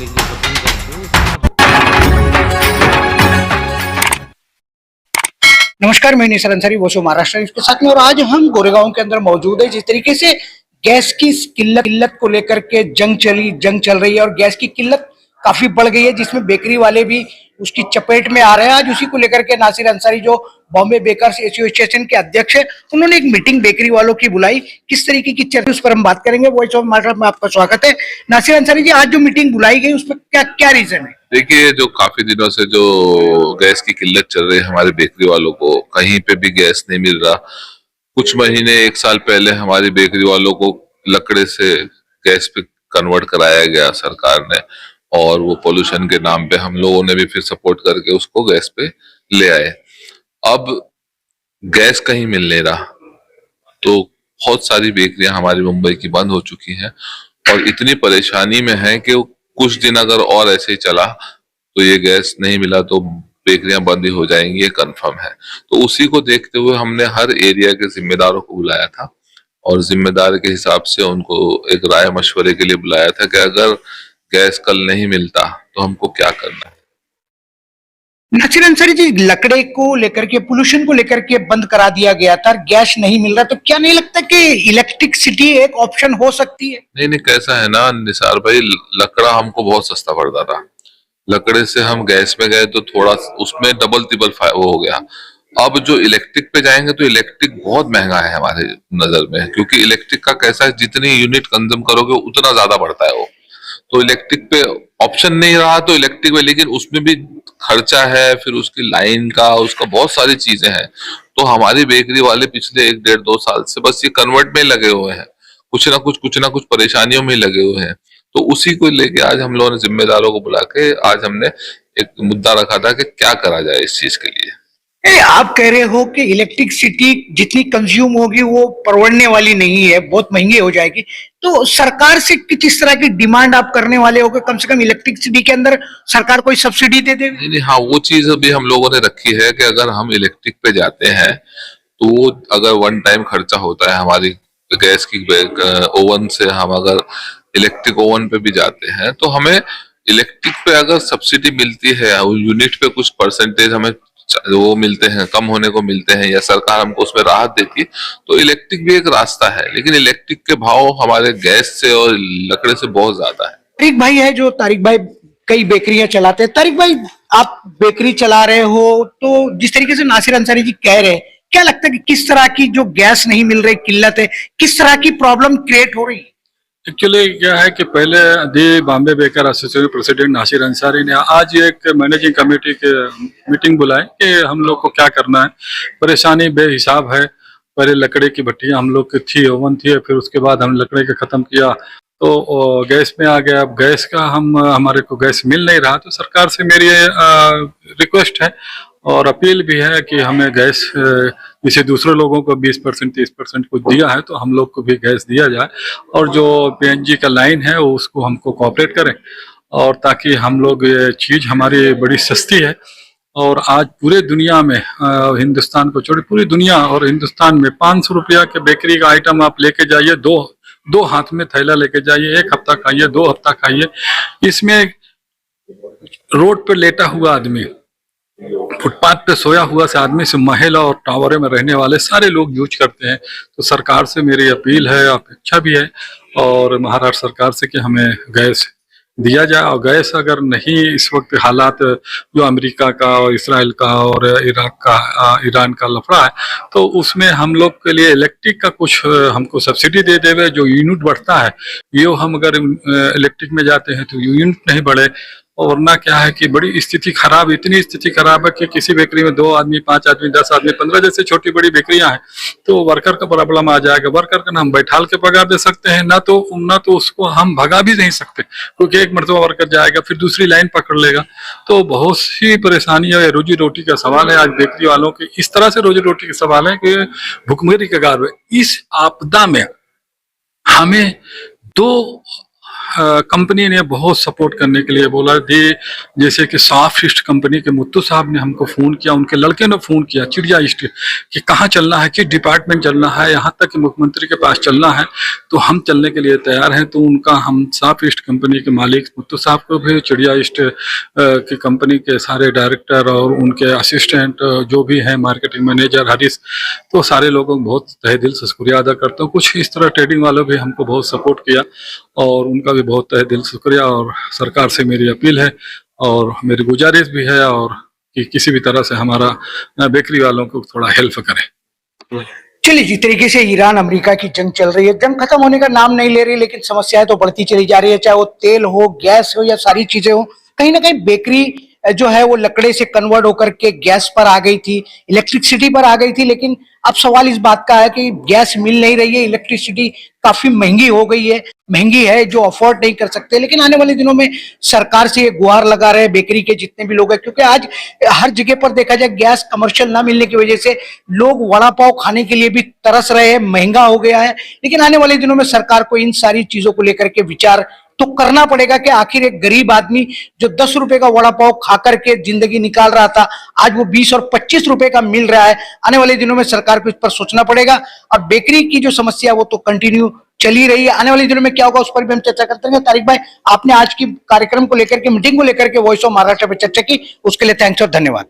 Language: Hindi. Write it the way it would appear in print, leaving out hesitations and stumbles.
देखना पसंद करते हैं। नमस्कार, मैं निसार अंसारी, वो शो महाराष्ट्र इसके साथ में। और आज हम गोरेगांव के अंदर मौजूद है। जिस तरीके से गैस की किल्लत को लेकर के जंग चल रही है और गैस की किल्लत काफी बढ़ गई है, जिसमें बेकरी वाले भी उसकी चपेट में आ रहे हैं। आज उसी को लेकर के नासिर अंसारी, जो बॉम्बे बेकर्स एसोसिएशन के अध्यक्ष है, उन्होंने एक मीटिंग बेकरी वालों की बुलाई। किस तरीके की चर्चा, उस पर हम बात करेंगे। वॉइस ऑफ महाराष्ट्र में आपका स्वागत है। नासिर अंसारी जी, आज जो मीटिंग बुलाई गई, उस पर क्या क्या रीजन है? देखिए, जो काफी दिनों से जो गैस की किल्लत चल रही है हमारे बेकरी वालों को, कहीं पे भी गैस नहीं मिल रहा। कुछ महीने, एक साल पहले हमारी बेकरी वालों को लकड़े से गैस पे कन्वर्ट कराया गया सरकार ने, और वो पोल्यूशन के नाम पे हम लोगों ने भी फिर सपोर्ट करके उसको गैस पे ले आए। अब गैस कहीं मिल नहीं रहा, तो बहुत सारी बेकरियां हमारी मुंबई की बंद हो चुकी हैं और इतनी परेशानी में है कि कुछ दिन अगर और ऐसे ही चला तो ये गैस नहीं मिला तो बेकरियां बंद ही हो जाएंगी, ये कंफर्म है। तो उसी को देखते हुए हमने हर एरिया के जिम्मेदारों को बुलाया था और जिम्मेदार के हिसाब से उनको एक राय मशवरे के लिए बुलाया था कि अगर गैस कल नहीं मिलता तो हमको क्या करना है। नासिर अंसारी जी, लकड़े को लेकर के, पोल्यूशन को लेकर के बंद करा दिया गया था, गैस नहीं मिल रहा, तो क्या नहीं लगता कि इलेक्ट्रिसिटी एक ऑप्शन हो सकती है? नहीं, कैसा है ना निसार भाई, लकड़ा हमको बहुत सस्ता पड़ता था। लकड़े से हम गैस में गए तो थोड़ा उसमें डबल तिबल वो हो गया। अब जो इलेक्ट्रिक पे जाएंगे तो इलेक्ट्रिक बहुत महंगा है हमारे नजर में, क्योंकि इलेक्ट्रिक का कैसा है, जितनी यूनिट कंज्यूम करोगे उतना ज्यादा बढ़ता है वो। तो इलेक्ट्रिक पे ऑप्शन नहीं रहा तो इलेक्ट्रिक में, लेकिन उसमें भी खर्चा है, फिर उसकी लाइन का, उसका बहुत सारी चीजें हैं। तो हमारी बेकरी वाले पिछले 1 डेढ़ 2 साल से बस ये कन्वर्ट में लगे हुए हैं, कुछ ना कुछ परेशानियों में लगे हुए हैं। तो उसी को लेके आज हम लोगों ने जिम्मेदारों को बुला के आज हमने एक मुद्दा रखा था कि क्या करा जाए इस चीज के लिए। आप कह रहे हो कि इलेक्ट्रिसिटी जितनी कंज्यूम होगी वो परवड़ने वाली नहीं है, बहुत महंगी हो जाएगी। तो सरकार से किस तरह की डिमांड आप करने वाले हो कि कम से कम इलेक्ट्रिसिटी के अंदर सरकार कोई सब्सिडी दे दे? नहीं, हाँ, वो चीज अभी हम लोगों ने रखी है कि अगर हम इलेक्ट्रिक पे जाते हैं तो अगर वन टाइम खर्चा होता है हमारी गैस की ओवन से, हम अगर इलेक्ट्रिक ओवन पे भी जाते हैं तो हमें इलेक्ट्रिक पे अगर सब्सिडी मिलती है, यूनिट पे कुछ परसेंटेज हमें वो मिलते हैं, कम होने को मिलते हैं, या सरकार हमको उसमें राहत देती है, तो इलेक्ट्रिक भी एक रास्ता है। लेकिन इलेक्ट्रिक के भाव हमारे गैस से और लकड़े से बहुत ज्यादा है। तारिक भाई है, जो तारिक भाई कई बेकरियां चलाते हैं। तारिक भाई, आप बेकरी चला रहे हो, तो जिस तरीके से नासिर अंसारी जी कह रहे हैं, क्या लगता है कि किस तरह की जो गैस नहीं मिल रही किल्लत है, किस तरह की प्रॉब्लम क्रिएट हो रही है? एक्चुअली क्या है कि पहले the Bombay baker association president Nasir Ansari ने आज एक मैनेजिंग कमेटी के मीटिंग बुलाई कि हम लोग को क्या करना है। परेशानी बेहिसाब है। पहले लकड़े की भट्टियां हम लोग की थी, ओवन थी, फिर उसके बाद हम लकड़े के ख़त्म किया तो गैस में आ गया। अब गैस का हमारे को गैस मिल नहीं रहा, तो सरकार से मेरी रिक्वेस्ट है और अपील भी है कि हमें गैस, जैसे दूसरे लोगों को 20% 30% कुछ दिया है, तो हम लोग को भी गैस दिया जाए। और जो पीएनजी का लाइन है वो उसको हमको कोऑपरेट करें, और ताकि हम लोग, ये चीज़ हमारी बड़ी सस्ती है। और आज पूरे दुनिया में, हिंदुस्तान को छोड़े पूरी दुनिया और हिंदुस्तान में 500 रुपया के बेकरी का आइटम आप लेके जाइए, दो हाथ में थैला लेके जाइए, 1 हफ्ता खाइए, 2 हफ्ता खाइए। इसमें रोड पर लेटा हुआ आदमी, फुटपाथ पे सोया हुआ से आदमी से महिला और टावरे में रहने वाले सारे लोग यूज करते हैं। तो सरकार से मेरी अपील है, अपेक्षा भी है और महाराष्ट्र सरकार से कि हमें गैस दिया जाए। और गैस अगर नहीं, इस वक्त हालात जो अमेरिका का और इसराइल का और इराक का, ईरान का लफड़ा है, तो उसमें हम लोग के लिए इलेक्ट्रिक का कुछ हमको सब्सिडी दे देवे। जो यूनिट बढ़ता है, ये हम अगर इलेक्ट्रिक में जाते हैं तो यूनिट नहीं बढ़े। और वरना क्या है कि बड़ी स्थिति खराब, इतनी स्थिति खराब है कि किसी बेकरी में 2 आदमी, 5 आदमी, 10 आदमी, 15 जैसे छोटी बड़ी बेकरियां हैं, तो वर्कर का प्रॉब्लम आ जाएगा। वर्कर का ना हम बैठाल के भगा दे सकते हैं, ना तो उसको हम भगा भी नहीं सकते, क्योंकि एक मरतबा वर्कर जाएगा फिर दूसरी लाइन पकड़ लेगा। तो बहुत सी परेशानी है, रोजी रोटी का सवाल है। आज बेकरी वालों के इस तरह से रोजी रोटी का सवाल है कि भुखमरी के कगार में, इस आपदा में हमें 2 कंपनी ने बहुत सपोर्ट करने के लिए बोला दे, जैसे कि साफ ईस्ट कंपनी के मुत्तू साहब ने हमको फ़ोन किया, उनके लड़के ने फ़ोन किया चिड़िया ईस्ट कि कहाँ चलना है, किस डिपार्टमेंट चलना है, यहाँ तक कि मुख्यमंत्री के पास चलना है तो हम चलने के लिए तैयार हैं। तो उनका हम साफ ईस्ट कंपनी के मालिक मुत्तू साहब को भी, चिड़िया ईस्ट की कंपनी के सारे डायरेक्टर और उनके असिस्टेंट जो भी हैं, मार्केटिंग मैनेजर हरीश, तो सारे लोगों को बहुत तहे दिल से शुक्रिया अदा करता हूँ। कुछ इस तरह ट्रेडिंग वालों भी हमको बहुत सपोर्ट किया और उनका भी बहुत तहे दिल से शुक्रिया। और सरकार से मेरी अपील है और मेरी गुजारिश भी है और कि किसी भी तरह से हमारा बेकरी वालों को थोड़ा हेल्प करें। चलिए, जिस तरीके से ईरान अमेरिका की जंग चल रही है, जंग खत्म होने का नाम नहीं ले रही, लेकिन समस्याएं तो बढ़ती चली जा रही है, चाहे वो तेल हो, गैस हो या सारी चीजें हो। कहीं ना कहीं बेकरी जो है वो लकड़े से कन्वर्ट होकर के गैस पर आ गई थी, इलेक्ट्रिसिटी पर आ गई थी, लेकिन अब सवाल इस बात का है कि गैस मिल नहीं रही है, इलेक्ट्रिसिटी काफी महंगी हो गई है, महंगी है जो अफोर्ड नहीं कर सकते। लेकिन आने वाले दिनों में सरकार से ये गुहार लगा रहे हैं बेकरी के जितने भी लोग हैं, क्योंकि आज हर जगह पर देखा जाए गैस कमर्शियल ना मिलने की वजह से लोग वड़ा पाव खाने के लिए भी तरस रहे हैं, महंगा हो गया है। लेकिन आने वाले दिनों में सरकार को इन सारी चीजों को लेकर के विचार तो करना पड़ेगा कि आखिर एक गरीब आदमी जो 10 रुपए का वड़ा पाव खा करके जिंदगी निकाल रहा था, आज वो 20 और 25 रुपए का मिल रहा है। आने वाले दिनों में सरकार को इस पर सोचना पड़ेगा। और बेकरी की जो समस्या वो तो कंटिन्यू चली रही है, आने वाले दिनों में क्या होगा उस पर भी हम चर्चा करते हैं। तारिक भाई, आपने आज की कार्यक्रम को लेकर के, मीटिंग को लेकर के वॉइस ऑफ महाराष्ट्र पर चर्चा की, उसके लिए थैंक्स और धन्यवाद।